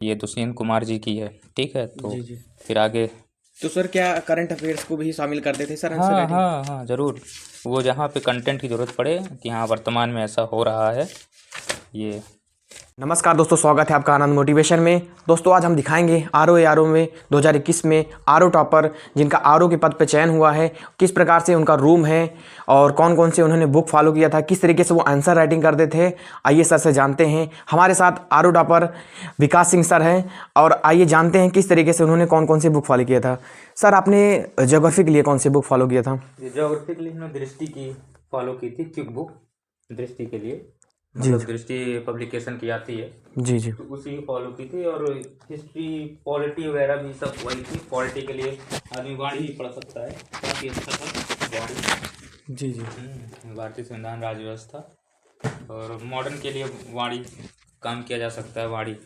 ये दुष्यंत कुमार जी की है। ठीक है, तो जी, जी। फिर आगे। तो सर क्या करंट अफेयर्स को भी शामिल करते थे सर आंसर हाँ राइटिंग? हाँ हाँ, ज़रूर। वो जहाँ पे कंटेंट की ज़रूरत पड़े कि हाँ वर्तमान में ऐसा हो रहा है, ये। नमस्कार दोस्तों, स्वागत है आपका आनंद मोटिवेशन में। दोस्तों आज हम दिखाएंगे आर ओ में 2021 में आर ओ टॉपर जिनका आर ओ के पद पर चयन हुआ है, किस प्रकार से उनका रूम है और कौन कौन से उन्होंने बुक फॉलो किया था, किस तरीके से वो आंसर राइटिंग करते थे। आइए सर से जानते हैं। हमारे साथ आर ओ टॉपर विकास सिंह सर हैं और आइए जानते हैं किस तरीके से उन्होंने कौन कौन सी बुक फॉलो किया था। सर आपने ज्योग्राफी के लिए कौन सी बुक फॉलो किया था? ये ज्योग्राफी के लिए हमने दृष्टि की फॉलो की थी, क्विक बुक दृष्टि के लिए, जी मतलब दृष्टि पब्लिकेशन की आती है, जी जी तो उसी की फॉलो की थी। और हिस्ट्री पॉलिटी वगैरह भी सब वही थी। पॉलिटी के लिए आदमी वाणी भी पढ़ सकता है, काफ़ी अच्छा था वाणी। जी जी भारतीय संविधान राज्य व्यवस्था। और मॉडर्न के लिए वाणी काम किया जा सकता है, वाणी।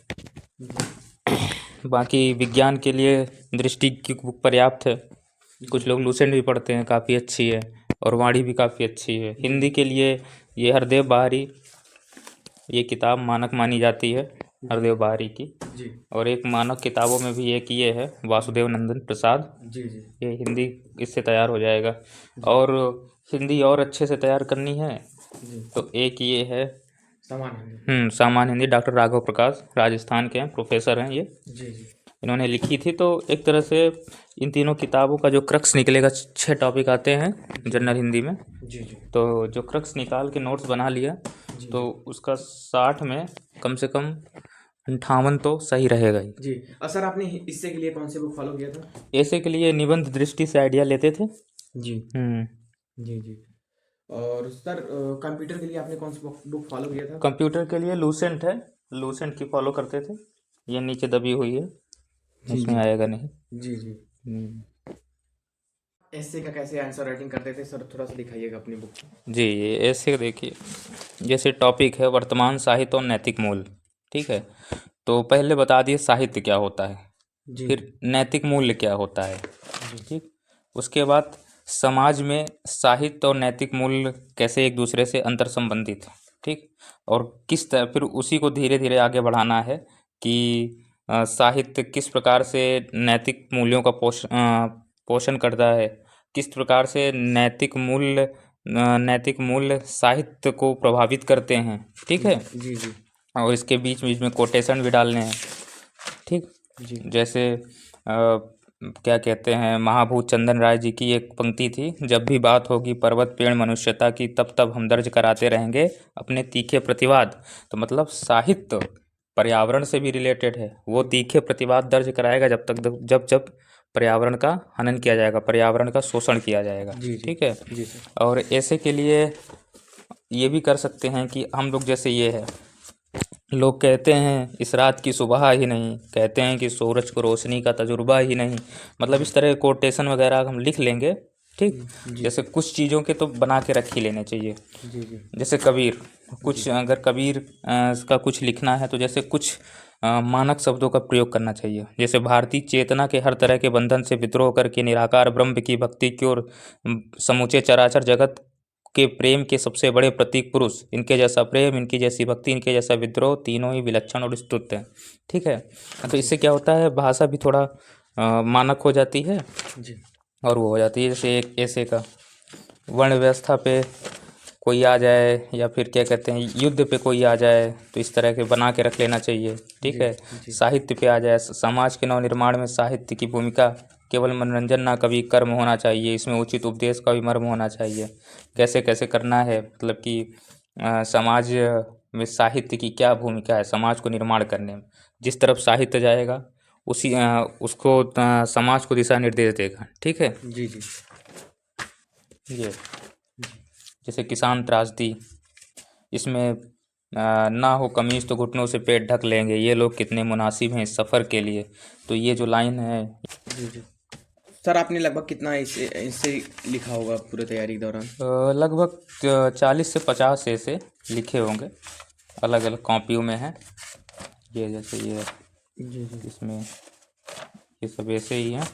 बाकी विज्ञान के लिए दृष्टि की बुक पर्याप्त है। कुछ लोग लूसेंट भी पढ़ते हैं, काफ़ी अच्छी है। और वाणी भी काफ़ी अच्छी है। हिंदी के लिए ये हरदेव बहारी, ये किताब मानक मानी जाती है, हरदेव बहारी की। जी और एक मानक किताबों में भी एक ये है, वासुदेव नंदन प्रसाद। जी जी ये हिंदी इससे तैयार हो जाएगा। और हिंदी और अच्छे से तैयार करनी है जी तो एक ये है, सामान्य। सामान्य हिंदी, डॉक्टर राघव प्रकाश, राजस्थान के हैं, प्रोफेसर हैं ये। जी जी इन्होंने लिखी थी। तो एक तरह से इन तीनों किताबों का जो क्रक्स निकलेगा, 6 टॉपिक आते हैं जनरल हिंदी में। जी जी तो जो क्रक्स निकाल के नोट्स बना लिया, जी तो उसका 60 में कम से कम 58 तो सही रहेगा ही। जी। और सर आपने इससे के लिए कौन सी बुक फॉलो किया था? ऐसे के लिए निबंध दृष्टि से आइडिया लेते थे। जी हम्म जी जी। और सर कंप्यूटर के लिए आपने कौन सी बुक फॉलो किया था? कंप्यूटर के लिए लूसेंट है, लूसेंट की फॉलो करते थे। ये नीचे दबी हुई है, जी इसमें जी आएगा नहीं। जी जी। हम्म, ऐसे का कैसे आंसर राइटिंग करते थे सर, थोड़ा सा दिखाइएगा अपनी बुक। जी, ये ऐसे देखिए। जैसे टॉपिक है वर्तमान साहित्य और नैतिक मूल्य। ठीक है, तो पहले बता दिए साहित्य क्या होता है, जी फिर नैतिक मूल्य क्या होता है। जी ठीक, उसके बाद समाज में साहित्य और नैतिक मूल्य कैसे एक दूसरे से अंतर संबंधित है। ठीक, और किस तरह फिर उसी को धीरे धीरे आगे बढ़ाना है कि साहित्य किस प्रकार से नैतिक मूल्यों का पोषण करता है, किस प्रकार से नैतिक मूल्य साहित्य को प्रभावित करते हैं। ठीक है, जी जी और इसके बीच बीच में कोटेशन भी डालने हैं। ठीक, जी जैसे क्या कहते हैं, महाभूत चंदन राय जी की एक पंक्ति थी, जब भी बात होगी पर्वत पेड़ मनुष्यता की, तब तब हम दर्ज कराते रहेंगे अपने तीखे प्रतिवाद। तो मतलब साहित्य पर्यावरण से भी रिलेटेड है। वो तीखे प्रतिवाद दर्ज कराएगा जब जब पर्यावरण का हनन किया जाएगा, पर्यावरण का शोषण किया जाएगा। जी जी ठीक है, जी सर। और ऐसे के लिए ये भी कर सकते हैं कि हम लोग, जैसे ये है, लोग कहते हैं इस रात की सुबह ही नहीं, कहते हैं कि सूरज को रोशनी का तजुर्बा ही नहीं। मतलब इस तरह के कोटेशन वगैरह हम लिख लेंगे। ठीक, जी जैसे कुछ चीज़ों के तो बना के रख ही लेने चाहिए। जी जी जैसे कबीर, कुछ जी अगर कबीर का कुछ लिखना है तो जैसे कुछ मानक शब्दों का प्रयोग करना चाहिए। जैसे भारतीय चेतना के हर तरह के बंधन से विद्रोह करके निराकार ब्रह्म की भक्ति की ओर समूचे चराचर जगत के प्रेम के सबसे बड़े प्रतीक पुरुष, इनके जैसा प्रेम, इनकी जैसी भक्ति, इनके जैसा विद्रोह, तीनों ही विलक्षण और स्तुत्य हैं। ठीक है, तो जी इससे क्या होता है, भाषा भी थोड़ा मानक हो जाती है। जी और वो हो जाती है, जैसे एक ऐसे का वर्ण व्यवस्था पे कोई आ जाए, या फिर क्या कहते हैं युद्ध पे कोई आ जाए, तो इस तरह के बना के रख लेना चाहिए। ठीक जी है, जी साहित्य पे आ जाए, समाज के नवनिर्माण में साहित्य की भूमिका केवल मनोरंजन ना कभी कर्म होना चाहिए, इसमें उचित उपदेश का भी मर्म होना चाहिए। कैसे कैसे करना है, मतलब कि समाज में साहित्य की क्या भूमिका है समाज को निर्माण करने में। जिस तरफ साहित्य जाएगा उसको समाज को दिशा निर्देश देगा। ठीक है, जी जी ये जैसे किसान त्रासदी, इसमें ना हो कमीज तो घुटनों से पेट ढक लेंगे, ये लोग कितने मुनासिब हैं इस सफ़र के लिए। तो ये जो लाइन है, जी जी। सर आपने लगभग कितना इससे इससे लिखा होगा पूरे तैयारी के दौरान? लगभग 40 से 50 ऐसे लिखे होंगे, अलग अलग कॉपियों में है। ये जैसे ये जी जी इसमें ये सब ऐसे ही हैं।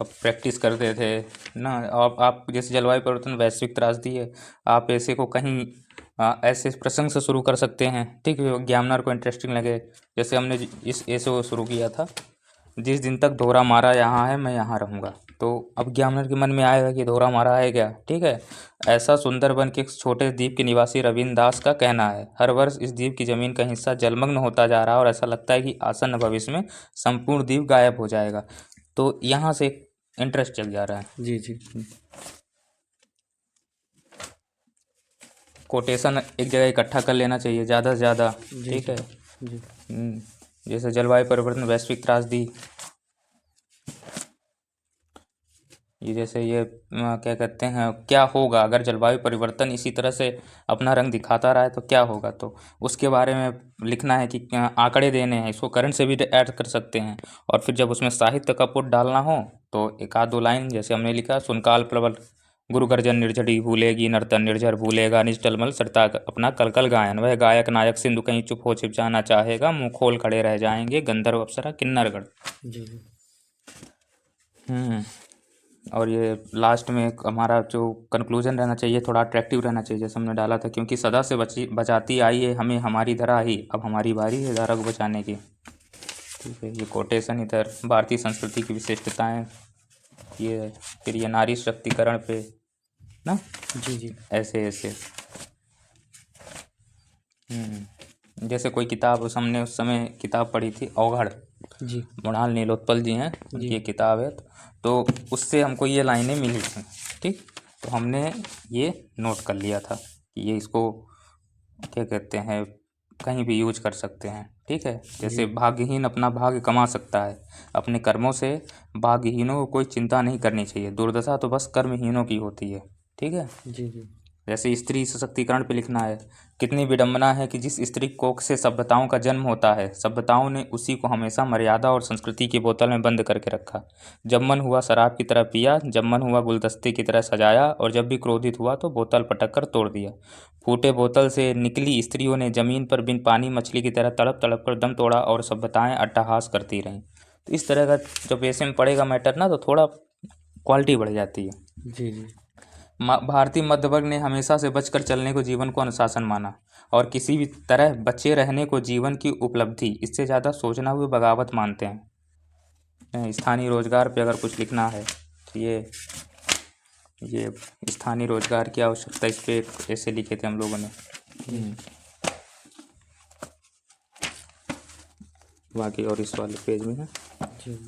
अब प्रैक्टिस करते थे ना। आप जैसे जलवायु परिवर्तन वैश्विक त्रासदी है, आप ऐसे को कहीं ऐसे प्रसंग से शुरू कर सकते हैं, ठीक है, एग्जामिनर को इंटरेस्टिंग लगे। जैसे हमने इस ए से वो शुरू किया था, जिस दिन तक धोरा मारा यहाँ है मैं यहाँ रहूँगा। तो अब एग्जामिनर के मन में आएगा कि धोरा मारा है क्या, ठीक है। ऐसा सुंदरबन के एक छोटे द्वीप के निवासी रविन्द्र दास का कहना है। हर वर्ष इस द्वीप की जमीन का हिस्सा जलमग्न होता जा रहा है और ऐसा लगता है कि आसन्न भविष्य में संपूर्ण द्वीप गायब हो जाएगा। तो यहाँ से एक इंटरेस्ट जग जा रहा है। जी जी कोटेशन एक जगह इकट्ठा कर लेना चाहिए ज़्यादा से ज़्यादा, ठीक है। जी जैसे जलवायु परिवर्तन, वैश्विक त्रासदी, ये जैसे ये क्या कहते हैं, क्या होगा अगर जलवायु परिवर्तन इसी तरह से अपना रंग दिखाता रहा है तो क्या होगा। तो उसके बारे में लिखना है कि आंकड़े देने हैं, इसको करंट से भी ऐड कर सकते हैं। और फिर जब उसमें साहित्य का पुट डालना हो तो एक आध दो लाइन, जैसे हमने लिखा, सुनकाल प्रबल गुरु गर्जन निर्झड़ी भूलेगी नर्तन निर्झर भूलेगा निज टलमल सरता अपना कलकल गायन, वह गायक नायक सिंधु कहीं चुप हो छिप जाना चाहेगा, मुंह खोल खड़े रह जाएंगे गंधर्व अप्सरा किन्नरगढ़। जी और ये लास्ट में एक हमारा जो कंक्लूजन रहना चाहिए, थोड़ा अट्रैक्टिव रहना चाहिए, जैसे हमने डाला था, क्योंकि सदा से बचाती आई है हमें हमारी धरा ही, अब हमारी बारी है धारा को बचाने की, ठीक है। ये कोटेशन इधर भारतीय संस्कृति की विशिष्टताएं, ये फिर ये नारी शक्तिकरण पे ना, जी ऐसे ऐसे। जैसे कोई किताब हमने उस समय किताब पढ़ी थी अवघड़, जी मृणाल नीलोत्पल जी हैं, उनकी ये किताब है। तो उससे हमको ये लाइनें मिली थी, ठीक। तो हमने ये नोट कर लिया था कि ये इसको क्या कहते हैं, कहीं भी यूज कर सकते हैं, ठीक है। जैसे भाग्यहीन अपना भाग्य कमा सकता है, अपने कर्मों से भाग्यहीनों को कोई चिंता नहीं करनी चाहिए, दुर्दशा तो बस कर्महीनों की होती है, ठीक है। जी जी जैसे स्त्री सशक्तिकरण पे लिखना है, कितनी विडंबना है कि जिस स्त्री कोख से सभ्यताओं का जन्म होता है, सभ्यताओं ने उसी को हमेशा मर्यादा और संस्कृति की बोतल में बंद करके रखा। जब मन हुआ शराब की तरह पिया, जब मन हुआ गुलदस्ते की तरह सजाया, और जब भी क्रोधित हुआ तो बोतल पटक कर तोड़ दिया। फूटे बोतल से निकली स्त्रियों ने जमीन पर बिन पानी मछली की तरह तड़प तड़प कर दम तोड़ा और सभ्यताएं अट्टहास करती रहीं। तो इस तरह का जब ऐसे में पड़ेगा मैटर ना, तो थोड़ा क्वालिटी बढ़ जाती है। जी जी भारतीय मध्यवर्ग ने हमेशा से बचकर चलने को जीवन को अनुशासन माना, और किसी भी तरह बचे रहने को जीवन की उपलब्धि, इससे ज़्यादा सोचना हुए बगावत मानते हैं। स्थानीय रोजगार पे अगर कुछ लिखना है तो ये स्थानीय रोजगार की आवश्यकता, इस पे ऐसे लिखे थे हम लोगों ने। बाकी और इस वाले पेज में है। जी